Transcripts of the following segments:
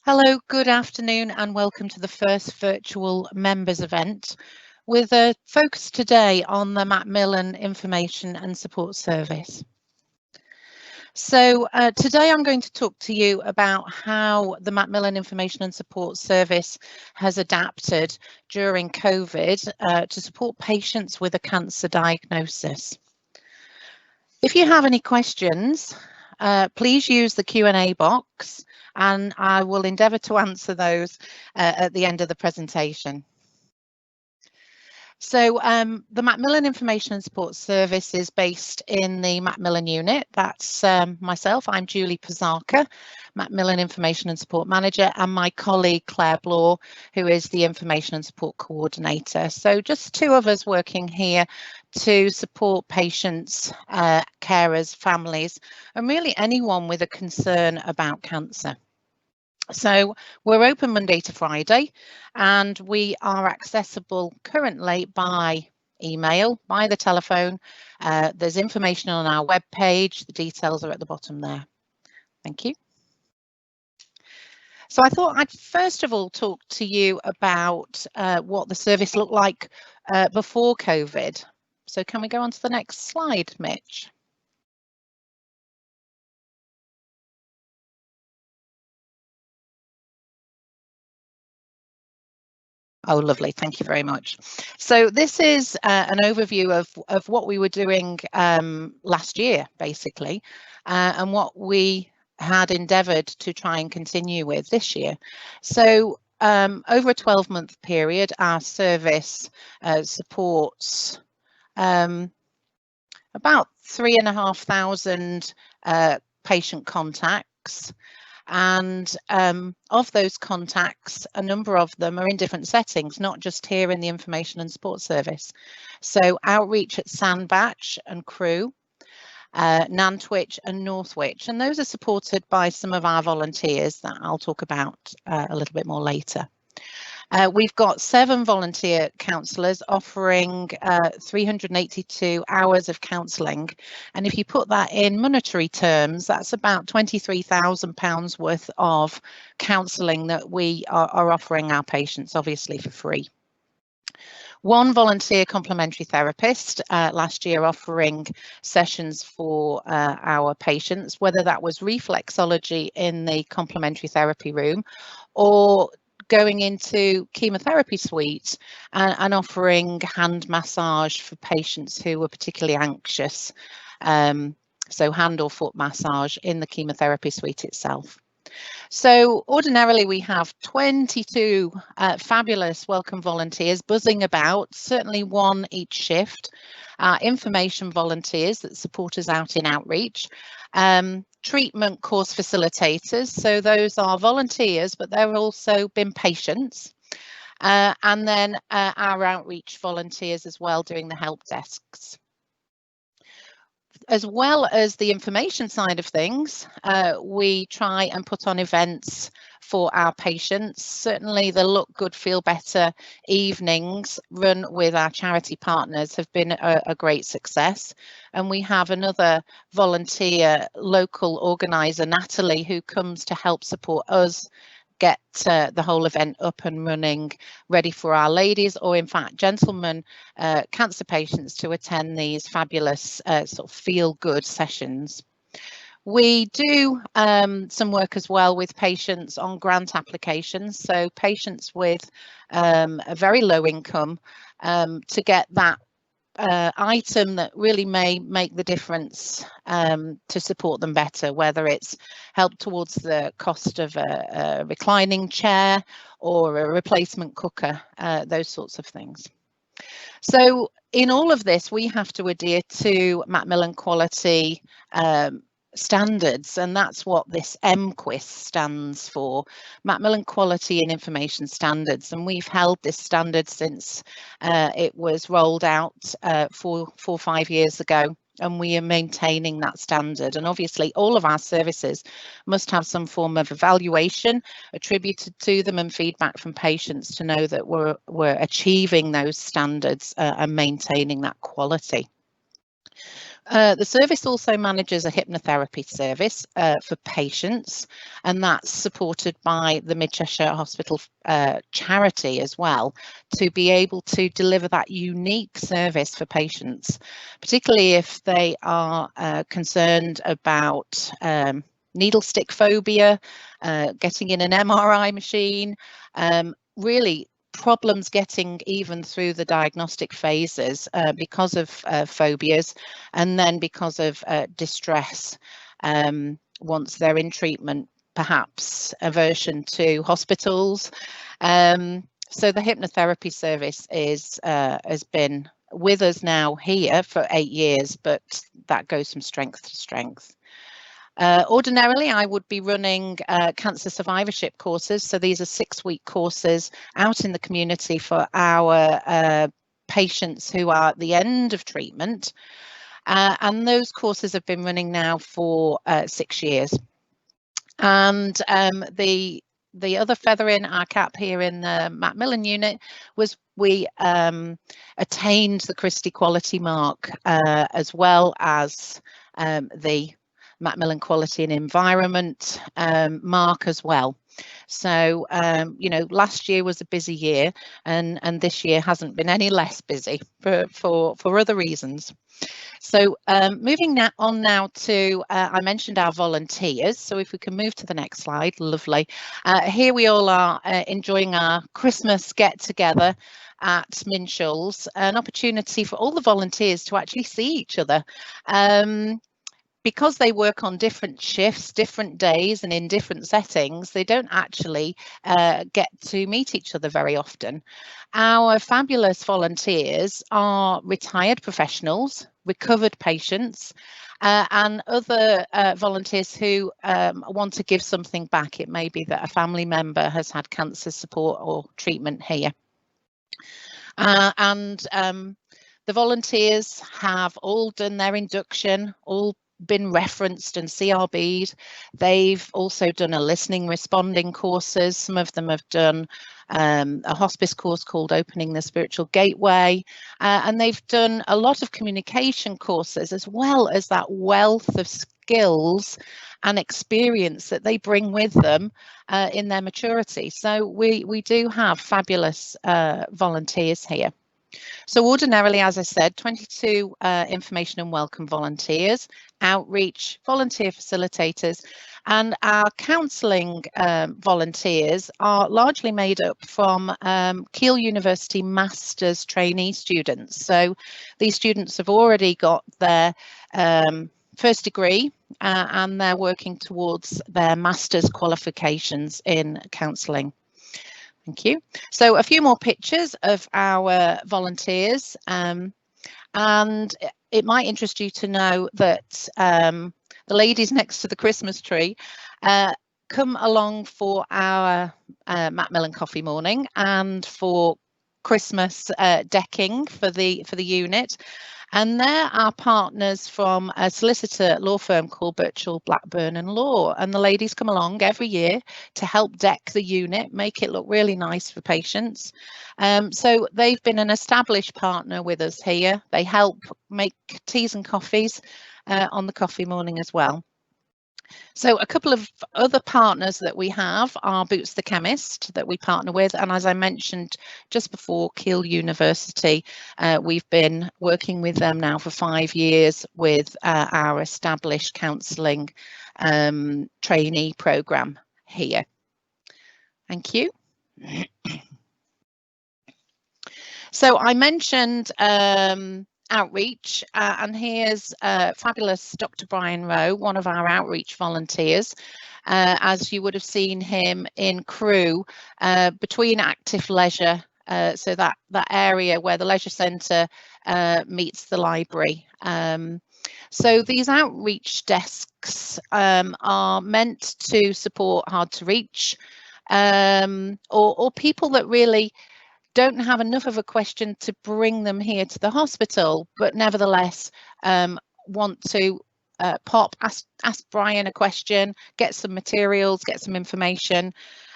Hello, good afternoon and welcome to the first virtual members event with a focus today on the Macmillan Information and Support Service. So today I'm going to talk to you about how the Macmillan Information and Support Service has adapted during COVID to support patients with a cancer diagnosis. If you have any questions, please use the Q&A box and I will endeavour to answer those at the end of the presentation. So the Macmillan Information and Support Service is based in the Macmillan unit. That's myself, I'm Julie Pazaka, Macmillan Information and Support Manager, and my colleague Claire Blore, who is the Information and Support Coordinator. So just two of us working here to support patients, carers, families, and really anyone with a concern about cancer. So we're open Monday to Friday and we are accessible currently by email, by the telephone. There's information on our webpage. The details are at the bottom there. Thank you. So I thought I'd first of all talk to you about what the service looked like before COVID. So can we go on to the next slide, Mitch? Oh, lovely. Thank you very much. So this is an overview of what we were doing last year, basically, and what we had endeavoured to try and continue with this year. So over a 12-month period, our service supports about 3,500 patient contacts. And of those contacts, a number of them are in different settings, not just here in the Information and Support Service. So outreach at Sandbach and Crewe, Nantwich and Northwich, and those are supported by some of our volunteers that I'll talk about a little bit more later. We've got 7 volunteer counsellors offering 382 hours of counselling, and if you put that in monetary terms, that's about £23,000 worth of counselling that we are offering our patients, obviously for free. 1 volunteer complementary therapist last year offering sessions for our patients, whether that was reflexology in the complementary therapy room or going into chemotherapy suite and offering hand massage for patients who were particularly anxious. So hand or foot massage in the chemotherapy suite itself. So ordinarily we have 22 fabulous welcome volunteers buzzing about, certainly 1 each shift. Information volunteers that support us out in outreach. Treatment course facilitators, so those are volunteers, but they're also been patients. And then our outreach volunteers as well doing the help desks. As well as the information side of things, we try and put on events for our patients. Certainly the Look Good, Feel Better evenings run with our charity partners have been a great success. And we have another volunteer local organiser, Natalie, who comes to help support us get the whole event up and running, ready for our ladies or in fact gentlemen cancer patients to attend these fabulous sort of feel good sessions. We do some work as well with patients on grant applications, so patients with a very low income to get that item that really may make the difference to support them better, whether it's help towards the cost of a reclining chair or a replacement cooker, those sorts of things. So in all of this, we have to adhere to Macmillan quality standards, and that's what this MQIS stands for, Macmillan Quality and Information Standards, and we've held this standard since it was rolled out 4 or 5 years ago, and we are maintaining that standard. And obviously all of our services must have some form of evaluation attributed to them and feedback from patients to know that we're achieving those standards and maintaining that quality. The service also manages a hypnotherapy service for patients, and that's supported by the Mid Cheshire Hospital charity as well, to be able to deliver that unique service for patients, particularly if they are concerned about needle stick phobia, getting in an MRI machine, really problems getting even through the diagnostic phases because of phobias, and then because of distress once they're in treatment, perhaps aversion to hospitals. So the hypnotherapy service has been with us now here for 8 years, but that goes from strength to strength. Ordinarily, I would be running cancer survivorship courses. So these are 6-week courses out in the community for our patients who are at the end of treatment. And those courses have been running now for 6 years. And the other feather in our cap here in the Macmillan unit was we attained the Christie Quality Mark, as well as the Macmillan Quality and Environment mark as well. So, you know, last year was a busy year, and this year hasn't been any less busy for other reasons. So moving on now to, I mentioned our volunteers. So if we can move to the next slide, lovely. Here we all are enjoying our Christmas get together at Minshall's, an opportunity for all the volunteers to actually see each other. Because they work on different shifts, different days, and in different settings, they don't actually get to meet each other very often. Our fabulous volunteers are retired professionals, recovered patients, and other volunteers who want to give something back. It may be that a family member has had cancer support or treatment here. The volunteers have all done their induction, all been referenced and CRB'd. They've also done a listening responding courses. Some of them have done a hospice course called Opening the Spiritual Gateway, and they've done a lot of communication courses, as well as that wealth of skills and experience that they bring with them in their maturity. So we do have fabulous volunteers here. So ordinarily, as I said, 22 information and welcome volunteers, outreach, volunteer facilitators, and our counselling volunteers are largely made up from Keele University Masters trainee students. So these students have already got their first degree and they're working towards their master's qualifications in counselling. Thank you. So a few more pictures of our volunteers, and it might interest you to know that the ladies next to the Christmas tree come along for our Macmillan coffee morning and for Christmas decking for the unit. And they're our partners from a solicitor law firm called Birchall, Blackburn and Law. And the ladies come along every year to help deck the unit, make it look really nice for patients. So they've been an established partner with us here. They help make teas and coffees on the coffee morning as well. So a couple of other partners that we have are Boots the Chemist that we partner with, and as I mentioned just before, Keele University, we've been working with them now for 5 years with our established counselling trainee programme here. Thank you. So I mentioned outreach, and here's fabulous Dr. Brian Rowe, one of our outreach volunteers. As you would have seen him in Crewe, between active leisure, so that area where the leisure centre meets the library. So these outreach desks are meant to support hard to reach or people that really don't have enough of a question to bring them here to the hospital, but nevertheless want to ask Brian a question, get some materials, get some information,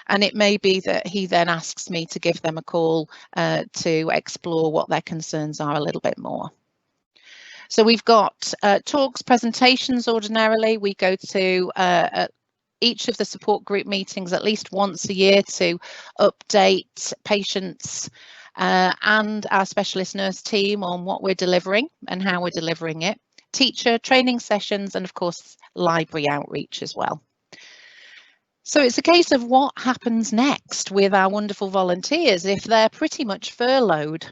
and it may be that he then asks me to give them a call to explore what their concerns are a little bit more. So we've got talks, presentations. Ordinarily, we go to each of the support group meetings at least once a year to update patients and our specialist nurse team on what we're delivering and how we're delivering it. Teacher training sessions, and of course library outreach as well. So it's a case of what happens next with our wonderful volunteers if they're pretty much furloughed.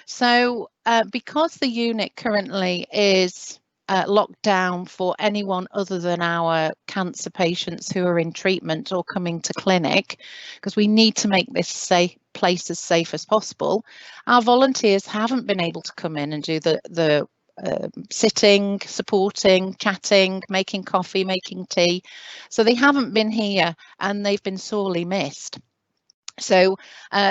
So because the unit currently is locked down for anyone other than our cancer patients who are in treatment or coming to clinic, because we need to make this place as safe as possible, our volunteers haven't been able to come in and do the sitting, supporting, chatting, making coffee, making tea. So they haven't been here and they've been sorely missed. So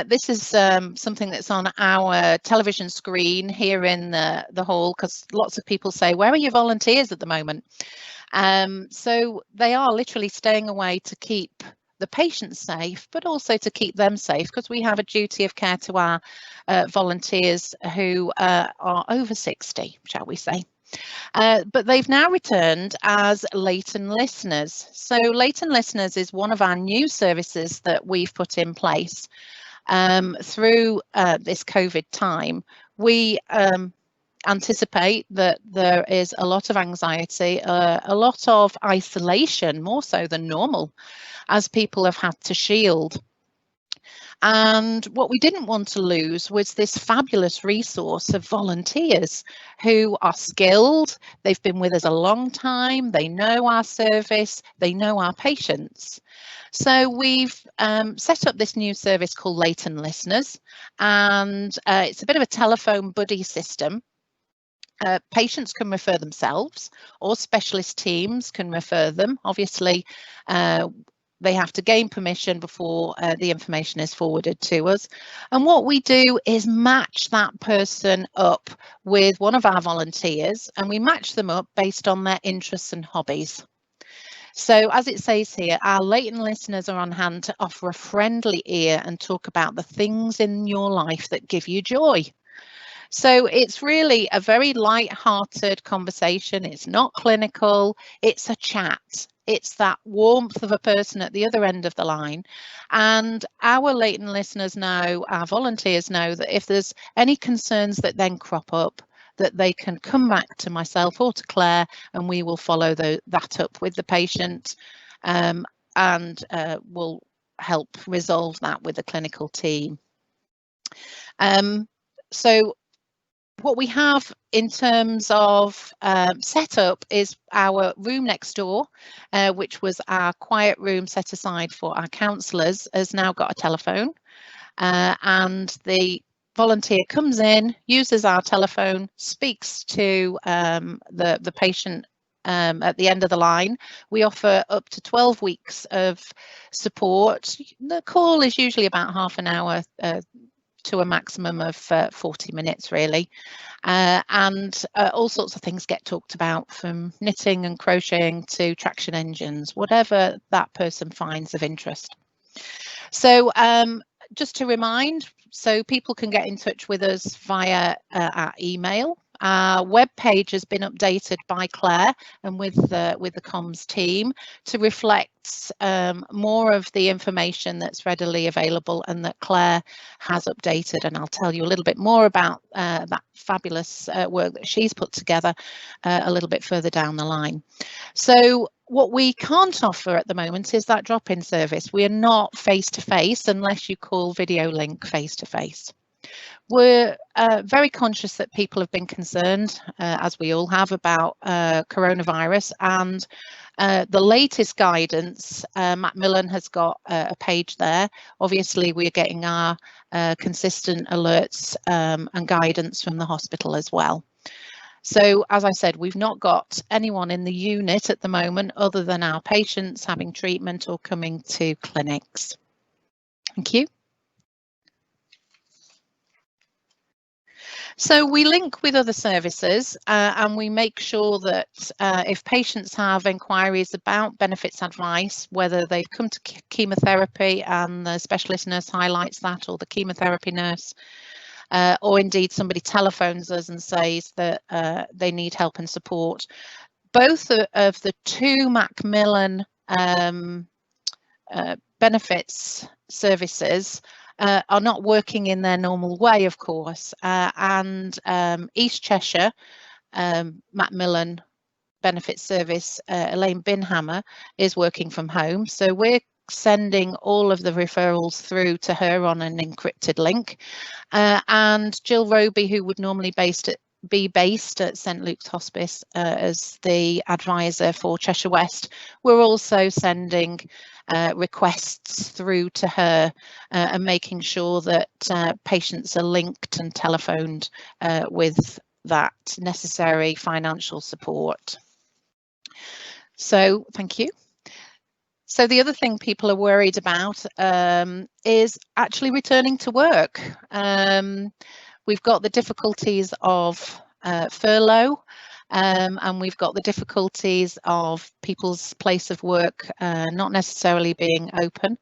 this is something that's on our television screen here in the hall, because lots of people say, where are your volunteers at the moment? So they are literally staying away to keep the patients safe, but also to keep them safe, because we have a duty of care to our volunteers who are over 60, shall we say. But they've now returned as Leighton listeners. So Leighton listeners is one of our new services that we've put in place through this COVID time. We anticipate that there is a lot of anxiety, a lot of isolation, more so than normal, as people have had to shield. And what we didn't want to lose was this fabulous resource of volunteers who are skilled. They've been with us a long time. They know our service. They know our patients. So we've set up this new service called Leighton Listeners, and it's a bit of a telephone buddy system. Patients can refer themselves, or specialist teams can refer them. Obviously, they have to gain permission before the information is forwarded to us. And what we do is match that person up with one of our volunteers, and we match them up based on their interests and hobbies. So as it says here, our Leighton listeners are on hand to offer a friendly ear and talk about the things in your life that give you joy. So it's really a very light-hearted conversation. It's not clinical, it's a chat. It's that warmth of a person at the other end of the line. And our Leighton listeners know, our volunteers know, that if there's any concerns that then crop up, that they can come back to myself or to Claire, and we will follow that up with the patient and will help resolve that with the clinical team. So what we have in terms of setup is our room next door, which was our quiet room set aside for our counsellors, has now got a telephone, and the volunteer comes in, uses our telephone, speaks to the patient at the end of the line. We offer up to 12 weeks of support. The call is usually about half an hour to a maximum of 40 minutes, really. And all sorts of things get talked about, from knitting and crocheting to traction engines, whatever that person finds of interest. So just to remind, so people can get in touch with us via our email. Our web page has been updated by Claire and with the comms team to reflect more of the information that's readily available and that Claire has updated, and I'll tell you a little bit more about that fabulous work that she's put together a little bit further down the line. So what we can't offer at the moment is that drop-in service. We are not face-to-face unless you call video link face-to-face. We're very conscious that people have been concerned, as we all have, about coronavirus, and the latest guidance, Macmillan has got a page there. Obviously, we're getting our consistent alerts and guidance from the hospital as well. So, as I said, we've not got anyone in the unit at the moment other than our patients having treatment or coming to clinics. Thank you. So we link with other services and we make sure that if patients have inquiries about benefits advice, whether they've come to chemotherapy and the specialist nurse highlights that, or the chemotherapy nurse, or indeed somebody telephones us and says that they need help and support. Both of the two Macmillan benefits services are not working in their normal way, of course, and East Cheshire Macmillan Benefits Service, Elaine Binhammer, is working from home, so we're sending all of the referrals through to her on an encrypted link, and Jill Roby, who would normally be based at St Luke's Hospice as the advisor for Cheshire West, we're also sending requests through to her and making sure that patients are linked and telephoned with that necessary financial support. So thank you. So the other thing people are worried about is actually returning to work. We've got the difficulties of furlough, and we've got the difficulties of people's place of work not necessarily being open.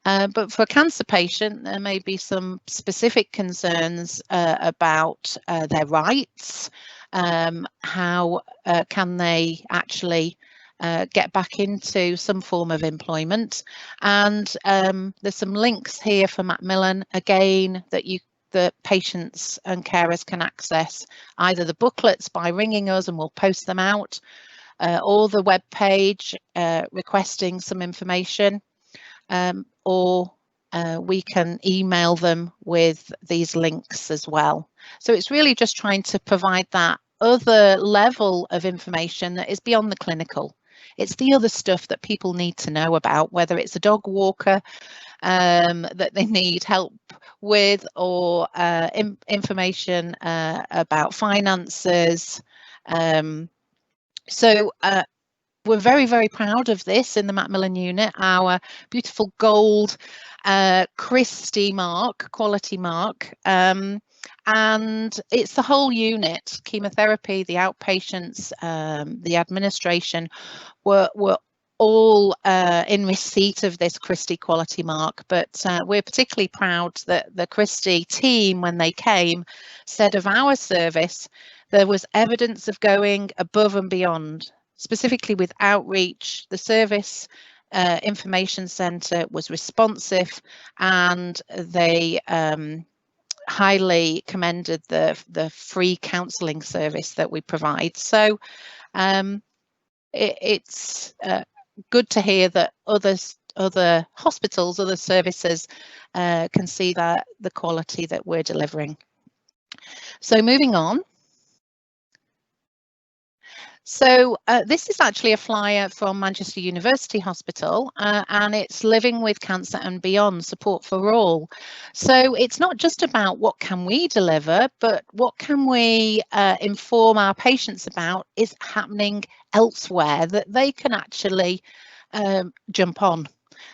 But for a cancer patient, there may be some specific concerns about their rights. How can they actually get back into some form of employment? And there's some links here for Macmillan, again, that the patients and carers can access either the booklets by ringing us and we'll post them out, or the web page requesting some information, or we can email them with these links as well. So it's really just trying to provide that other level of information that is beyond the clinical. It's the other stuff that people need to know about, whether it's a dog walker that they need help with, or information about finances. So we're very, very proud of this in the Macmillan unit, our beautiful gold Christie mark, quality mark. And it's the whole unit, chemotherapy, the outpatients, the administration were all in receipt of this Christie quality mark, but we're particularly proud that the Christie team, when they came, said of our service there was evidence of going above and beyond, specifically with outreach. The service information centre was responsive, and they highly commended the free counselling service that we provide. So it's good to hear that other hospitals, other services can see that the quality that we're delivering. So moving on. So this is actually a flyer from Manchester University Hospital, and it's Living with Cancer and Beyond, Support for All. So it's not just about what can we deliver, but what can we inform our patients about is happening elsewhere that they can actually jump on.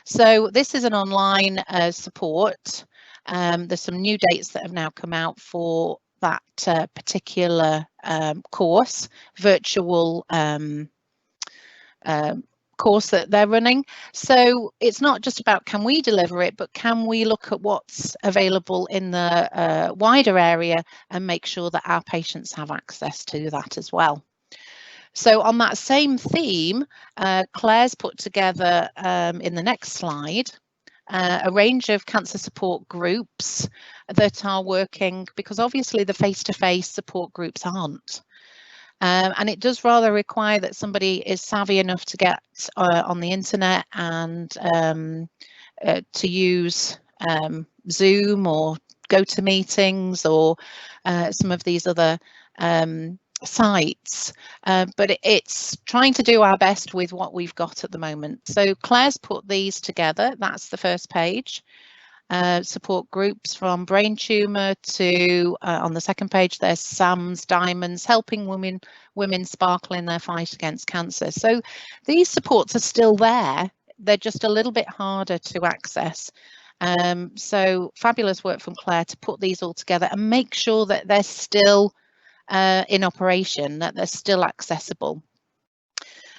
So this is an online support. There's some new dates that have now come out for that particular course, virtual course that they're running. So it's not just about can we deliver it, but can we look at what's available in the wider area and make sure that our patients have access to that as well. So on that same theme, Claire's put together in the next slide a range of cancer support groups that are working, because obviously the face-to-face support groups aren't. And it does rather require that somebody is savvy enough to get on the internet and to use Zoom or GoToMeetings or some of these other sites, but it's trying to do our best with what we've got at the moment. So Claire's put these together. That's the first page. Support groups from brain tumour to on the second page there's Sam's Diamonds, helping women sparkle in their fight against cancer. So these supports are still there, they're just a little bit harder to access. So fabulous work from Claire to put these all together and make sure that they're still in operation, that they're still accessible.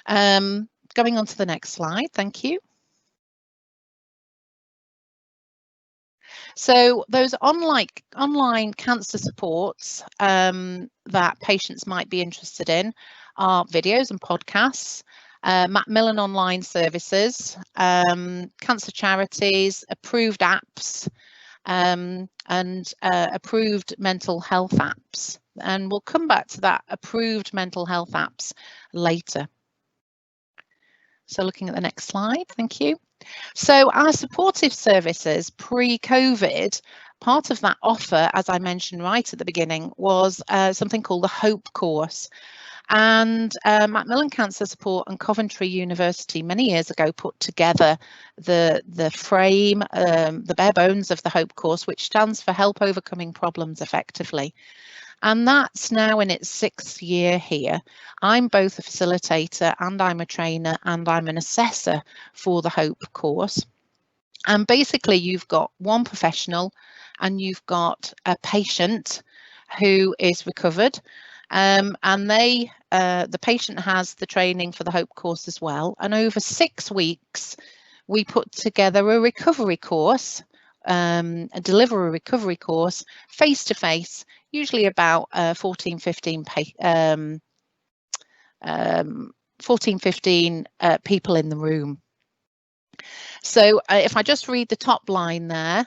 Going on to the next slide, thank you. So those online cancer supports that patients might be interested in are videos and podcasts, Macmillan online services, cancer charities, approved apps, and approved mental health apps. And we'll come back to that approved mental health apps later. So looking at the next slide, thank you. So our supportive services pre-COVID, part of that offer, as I mentioned right at the beginning, was something called the H.O.P.E course. And Macmillan Cancer Support and Coventry University many years ago put together the frame, the bare bones of the H.O.P.E course, which stands for Help Overcoming Problems Effectively. And that's now in its 6th year here. I'm both a facilitator and I'm a trainer and I'm an assessor for the H.O.P.E course. And basically you've got one professional and you've got a patient who is recovered, and the patient has the training for the H.O.P.E course as well. And over 6 weeks, we put together a recovery course, deliver a recovery course face-to-face, usually about 14, 15 people in the room. So if I just read the top line there,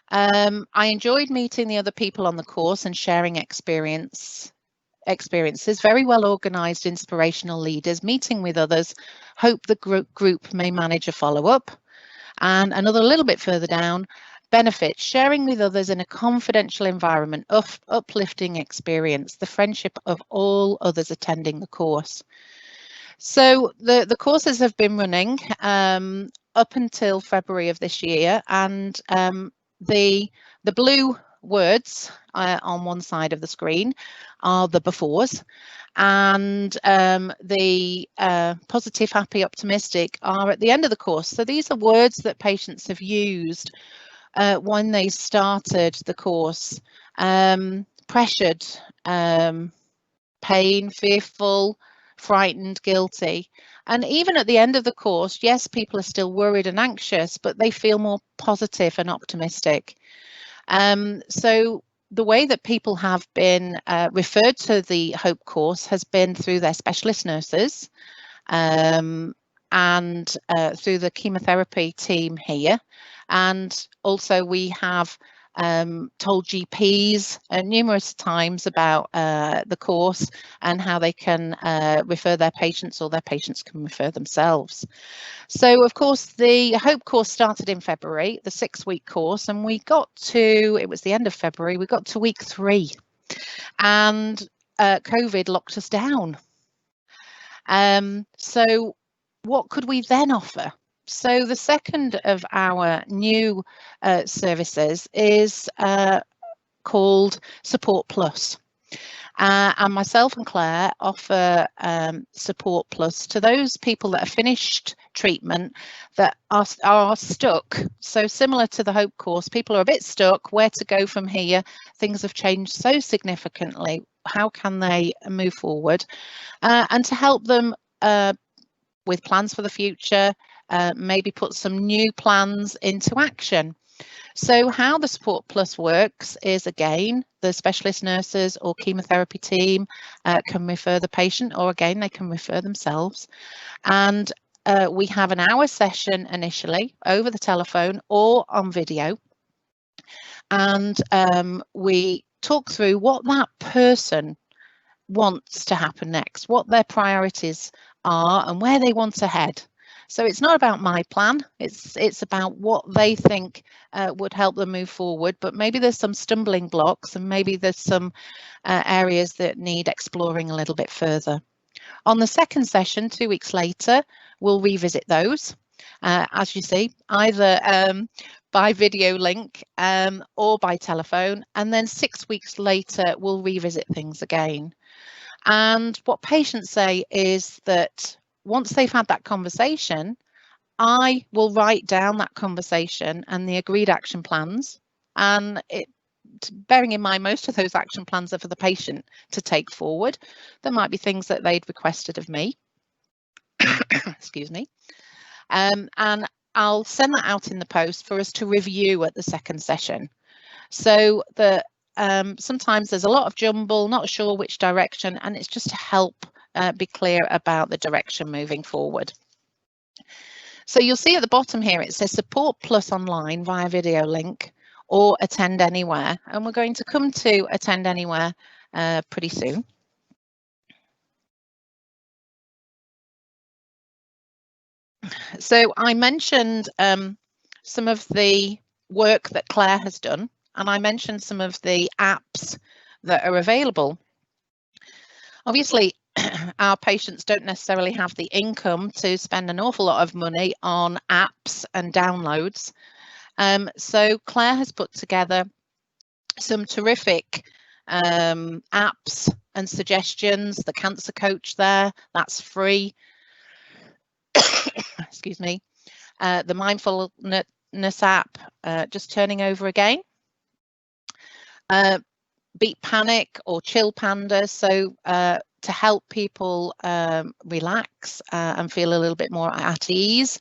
I enjoyed meeting the other people on the course and sharing experiences, very well organised, inspirational leaders, meeting with others, hope the group may manage a follow-up. And another little bit further down, benefits, sharing with others in a confidential environment, uplifting experience, the friendship of all others attending the course. So the courses have been running up until February of this year, and the blue words on one side of the screen are the befores, and the positive, happy, optimistic are at the end of the course. So these are words that patients have used when they started the course: pressured, pain, fearful, frightened, guilty. And even at the end of the course, yes, people are still worried and anxious, but they feel more positive and optimistic. So the way that people have been referred to the H.O.P.E course has been through their specialist nurses and through the chemotherapy team here. And also we have told GPs numerous times about the course and how they can refer their patients, or their patients can refer themselves. So of course the H.O.P.E course started in February, the 6-week course, and we got to, it was the end of February, we got to week 3 and COVID locked us down. So what could we then offer? So the second of our new services is called Support Plus. And myself and Claire offer Support Plus to those people that have finished treatment that are stuck. So similar to the H.O.P.E course, people are a bit stuck. Where to go from here? Things have changed so significantly. How can they move forward? And to help them with plans for the future, maybe put some new plans into action. So how the Support Plus works is, again, the specialist nurses or chemotherapy team can refer the patient, or again, they can refer themselves. And we have an hour session initially over the telephone or on video. And we talk through what that person wants to happen next, what their priorities are and where they want to head. So it's not about my plan, it's about what they think would help them move forward, but maybe there's some stumbling blocks and maybe there's some areas that need exploring a little bit further. On the second session, 2 weeks later, we'll revisit those, as you see, either by video link or by telephone, and then 6 weeks later, we'll revisit things again. And what patients say is that once they've had that conversation, I will write down that conversation and the agreed action plans. And bearing in mind, most of those action plans are for the patient to take forward. There might be things that they'd requested of me. Excuse me. And I'll send that out in the post for us to review at the second session. So that sometimes there's a lot of jumble, not sure which direction, and it's just to help be clear about the direction moving forward. So you'll see at the bottom here, it says support plus online via video link or attend anywhere. And we're going to come to attend anywhere pretty soon. So I mentioned some of the work that Claire has done, and I mentioned some of the apps that are available. Obviously, our patients don't necessarily have the income to spend an awful lot of money on apps and downloads. So Claire has put together some terrific apps and suggestions. The Cancer Coach there, that's free. Excuse me. The Mindfulness app, just turning over again. Beat Panic or Chill Panda, so to help people relax and feel a little bit more at ease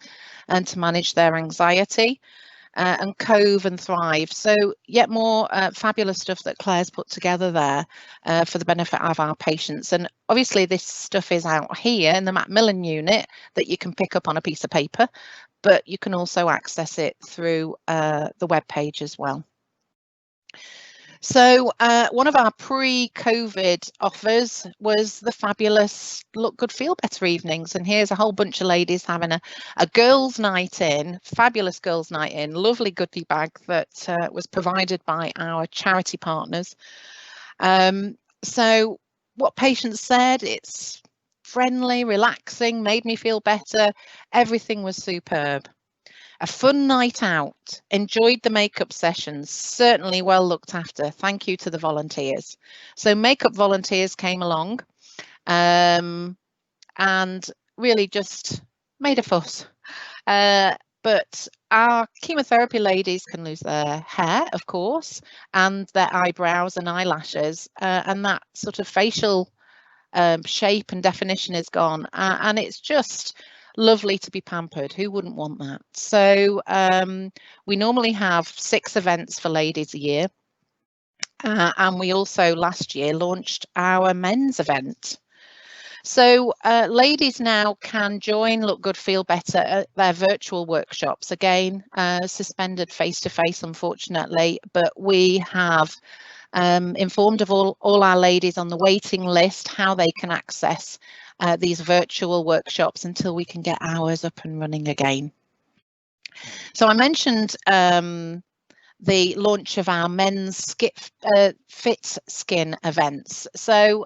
and to manage their anxiety. And Cove and Thrive. So yet more fabulous stuff that Claire's put together there for the benefit of our patients. And obviously this stuff is out here in the Macmillan unit that you can pick up on a piece of paper, but you can also access it through the web page as well. So one of our pre-COVID offers was the fabulous Look Good, Feel Better evenings. And here's a whole bunch of ladies having a girls' night in, fabulous girls' night in, lovely goodie bag that was provided by our charity partners. So what patients said, it's friendly, relaxing, made me feel better. Everything was superb. A fun night out, enjoyed the makeup sessions, certainly well looked after. Thank you to the volunteers. So makeup volunteers came along and really just made a fuss. But our chemotherapy ladies can lose their hair, of course, and their eyebrows and eyelashes, and that sort of facial shape and definition is gone. And it's just lovely to be pampered. Who wouldn't want that? So we normally have 6 events for ladies a year. And we also last year launched our men's event. So ladies now can join Look Good, Feel Better at their virtual workshops. Again, suspended face-to-face, unfortunately, but we have informed of all our ladies on the waiting list how they can access these virtual workshops until we can get ours up and running again. So I mentioned the launch of our men's fit skin events. So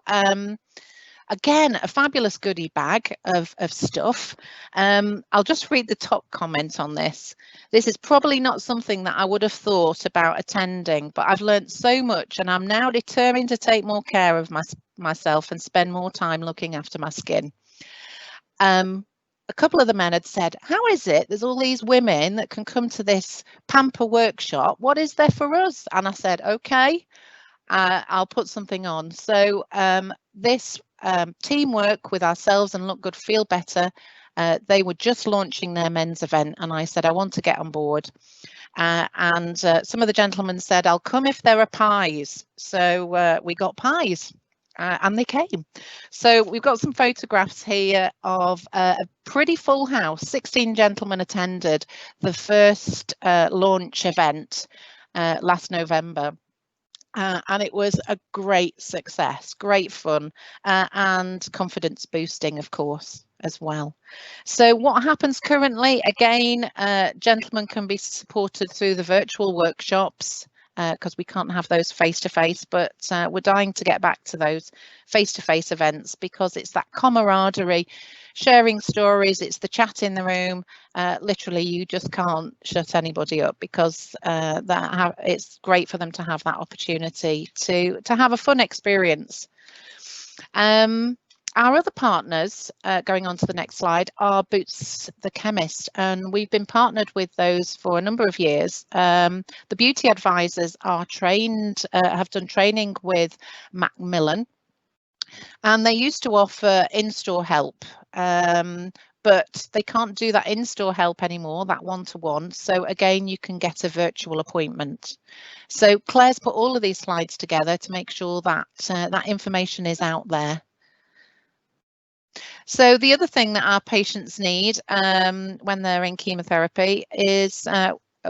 again, a fabulous goodie bag of stuff. I'll just read the top comment on this. This is probably not something that I would have thought about attending, but I've learned so much and I'm now determined to take more care of myself and spend more time looking after my skin. A couple of the men had said, how is it there's all these women that can come to this pamper workshop? What is there for us? And I said, okay, I'll put something on. So this teamwork with ourselves and Look Good, Feel Better, they were just launching their men's event and I said I want to get on board, and some of the gentlemen said I'll come if there are pies. So we got pies and they came. So we've got some photographs here of a pretty full house. 16 gentlemen attended the first launch event last November. And it was a great success, great fun, and confidence boosting, of course, as well. So what happens currently, again, gentlemen can be supported through the virtual workshops because we can't have those face-to-face, but we're dying to get back to those face-to-face events because it's that camaraderie, sharing stories, it's the chat in the room. Literally, you just can't shut anybody up because it's great for them to have that opportunity to have a fun experience. Our other partners, going on to the next slide, are Boots the Chemist, and we've been partnered with those for a number of years. The beauty advisors are trained, have done training with Macmillan, and they used to offer in-store help. but they can't do that in-store help anymore, that one-to-one. So again, you can get a virtual appointment. So Claire's put all of these slides together to make sure that that information is out there. So the other thing that our patients need when they're in chemotherapy is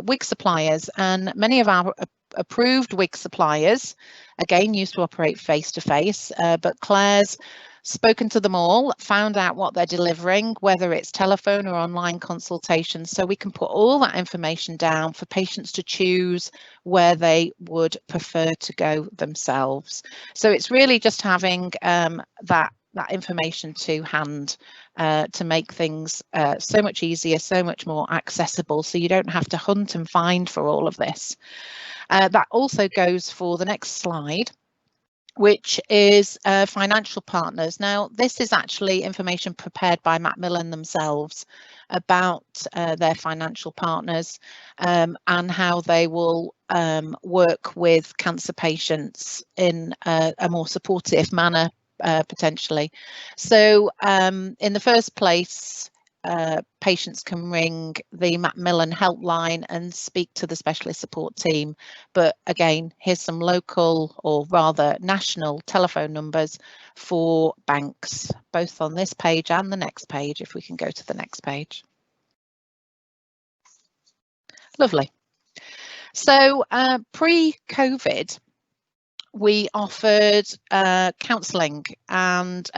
wig suppliers, and many of our approved wig suppliers, again, used to operate face-to-face, but Claire's spoken to them all, found out what they're delivering, whether it's telephone or online consultations, so we can put all that information down for patients to choose where they would prefer to go themselves. So it's really just having that information to hand to make things so much easier, so much more accessible, so you don't have to hunt and find for all of this. That also goes for the next slide, which is financial partners. Now, this is actually information prepared by Macmillan themselves about their financial partners and how they will work with cancer patients in a more supportive manner, potentially. So in the first place, patients can ring the Macmillan helpline and speak to the specialist support team. But again, here's some local, or rather national, telephone numbers for banks, both on this page and the next page, if we can go to the next page. Lovely. So pre-COVID, we offered counselling, and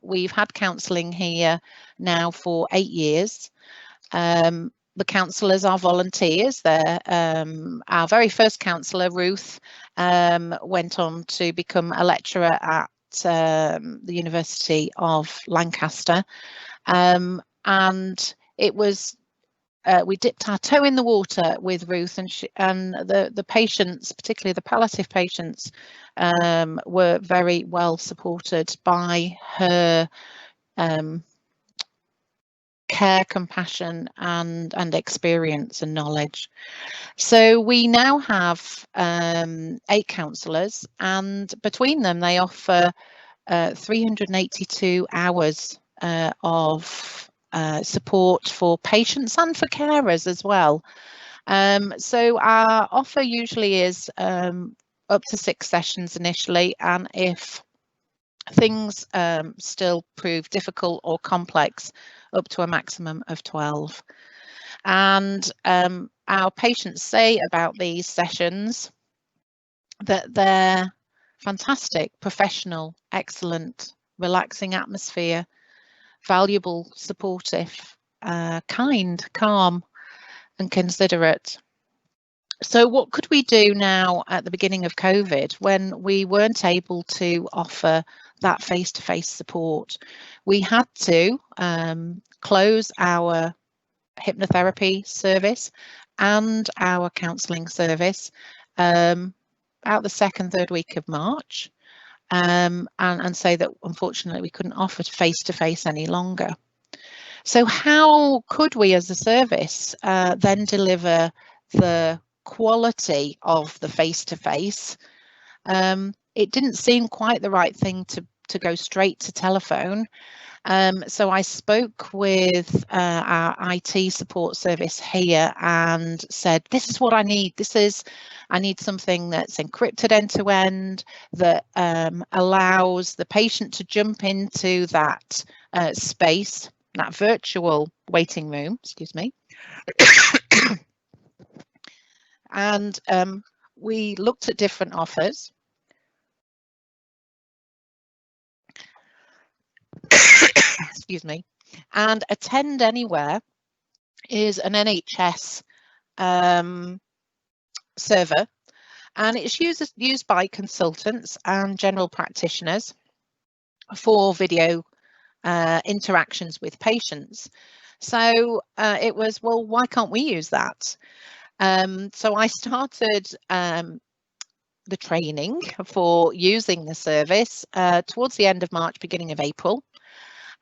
we've had counselling here now for 8 years. The counsellors are volunteers. They're our very first counsellor, Ruth, went on to become a lecturer at the University of Lancaster, and it was we dipped our toe in the water with Ruth, and the patients, particularly the palliative patients, were very well supported by her care, compassion, and experience and knowledge. So we now have 8 counsellors, and between them they offer 382 hours of support for patients and for carers as well. So our offer usually is up to 6 sessions initially, and if things still prove difficult or complex, up to a maximum of 12. And our patients say about these sessions that they're fantastic, professional, excellent, relaxing atmosphere, valuable, supportive, kind, calm, and considerate. So what could we do now at the beginning of COVID when we weren't able to offer that face-to-face support? We had to close our hypnotherapy service and our counselling service out the 2nd, 3rd week of March, and say that unfortunately we couldn't offer face-to-face any longer. So how could we as a service then deliver the quality of the face-to-face? It didn't seem quite the right thing to go straight to telephone. So I spoke with our IT support service here and said, this is what I need. I need something that's encrypted end to end, that allows the patient to jump into that space, that virtual waiting room, excuse me. And we looked at different offers. Excuse me. And Attend Anywhere is an NHS server, and it's used by consultants and general practitioners for video interactions with patients. So it was, well, why can't we use that? So I started the training for using the service towards the end of March, beginning of April.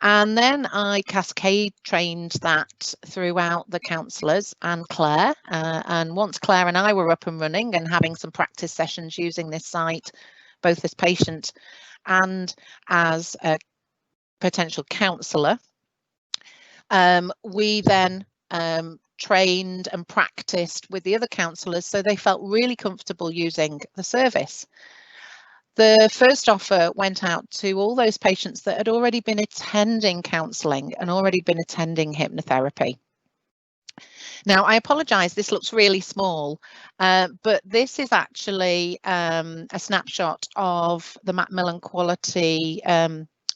And then I cascade trained that throughout the counsellors and Claire. And once Claire and I were up and running and having some practice sessions using this site, both as patient and as a potential counsellor, We then trained and practiced with the other counsellors, so they felt really comfortable using the service. The first offer went out to all those patients that had already been attending counselling and already been attending hypnotherapy. Now, I apologise, this looks really small, but this is actually a snapshot of the Macmillan Quality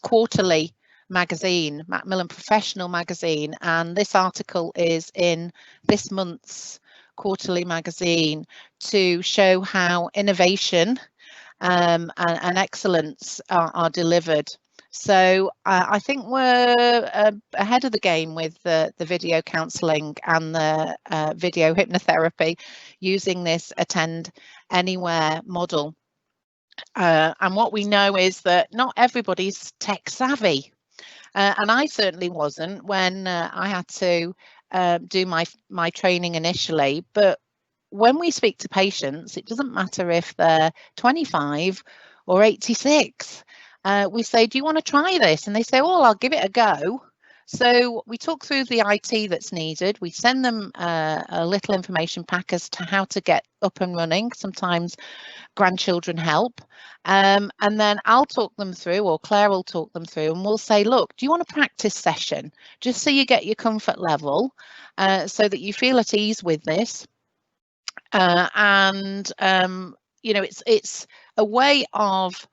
quarterly magazine, Macmillan Professional magazine, and this article is in this month's quarterly magazine to show how innovation and excellence are delivered. So I think we're ahead of the game with the video counselling and the video hypnotherapy using this attend anywhere model. And what we know is that not everybody's tech savvy. And I certainly wasn't when I had to do my training initially. But when we speak to patients, it doesn't matter if they're 25 or 86. We say, do you want to try this? And they say, well, I'll give it a go. So we talk through the IT that's needed. We send them a little information pack as to how to get up and running. Sometimes grandchildren help. And then I'll talk them through, or Claire will talk them through, and we'll say, look, do you want a practice session? Just so you get your comfort level, so that you feel at ease with this. You know, it's a way of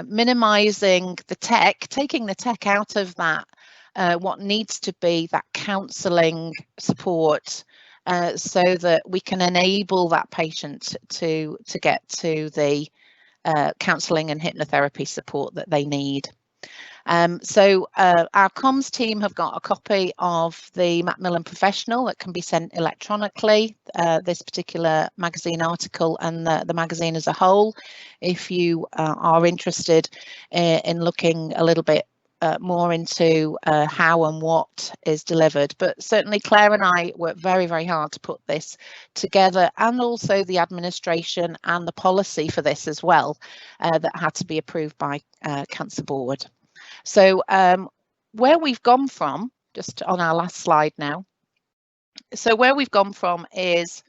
minimizing the tech, taking the tech out of that, what needs to be that counselling support, so that we can enable that patient to get to the counselling and hypnotherapy support that they need. So our comms team have got a copy of the Macmillan Professional that can be sent electronically, this particular magazine article and the magazine as a whole, if you are interested in looking a little bit more into how and what is delivered. But certainly Claire and I worked very, very hard to put this together, and also the administration and the policy for this as well, that had to be approved by Cancer Board. So where we've gone from, just on our last slide now, so where we've gone from is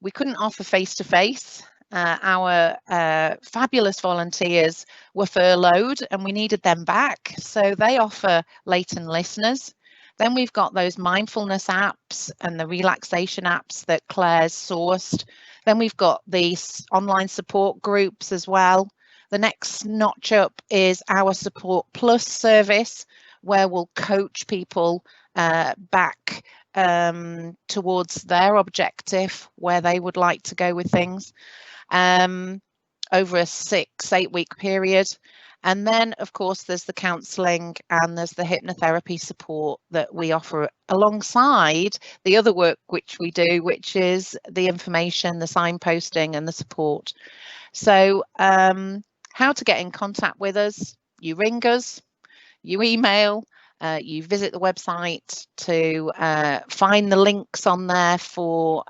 we couldn't offer face-to-face. Our fabulous volunteers were furloughed and we needed them back. So they offer Leighton listeners. Then we've got those mindfulness apps and the relaxation apps that Claire's sourced. Then we've got these online support groups as well. The next notch up is our Support Plus service, where we'll coach people back towards their objective, where they would like to go with things, over a 6-8 week period. And then, of course, there's the counselling and there's the hypnotherapy support that we offer alongside the other work which we do, which is the information, the signposting and the support. So how to get in contact with us: you ring us, you email, you visit the website to find the links on there for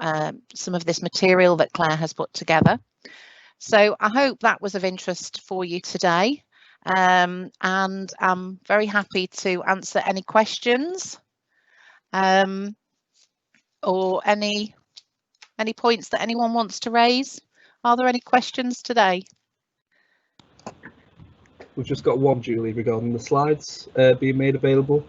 some of this material that Claire has put together. So I hope that was of interest for you today, and I'm very happy to answer any questions or any points that anyone wants to raise. Are there any questions today? We've just got one, Julie, regarding the slides being made available,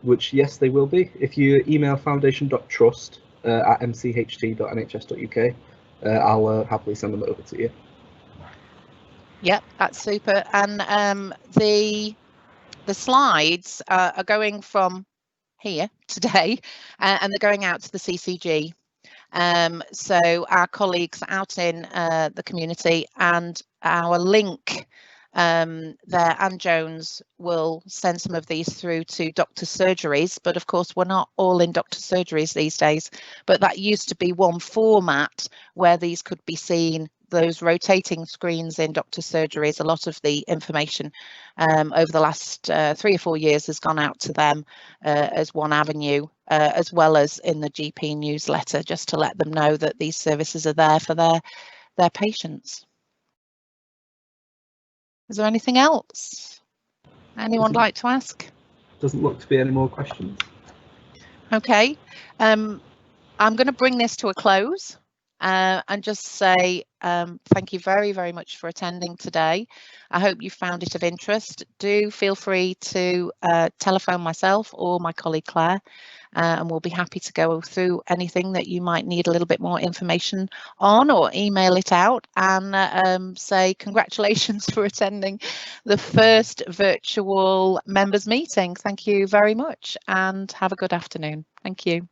which, yes, they will be. If you email foundation.trust@mcht.nhs.uk, I'll happily send them over to you. Yep, that's super. And the slides are going from here today, and they're going out to the CCG. So our colleagues out in the community, and our link there, Anne Jones, will send some of these through to doctor surgeries, but of course we're not all in doctor surgeries these days, but that used to be one format where these could be seen, those rotating screens in doctor surgeries. A lot of the information over the last 3 or 4 years has gone out to them as one avenue, as well as in the GP newsletter, just to let them know that these services are there for their patients. Is there anything else anyone would like to ask? Doesn't look to be any more questions. Okay, I'm going to bring this to a close and just say thank you very, very much for attending today. I hope you found it of interest. Do feel free to telephone myself or my colleague Claire, and we'll be happy to go through anything that you might need a little bit more information on, or email it out and say congratulations for attending the first virtual members meeting. Thank you very much and have a good afternoon. Thank you.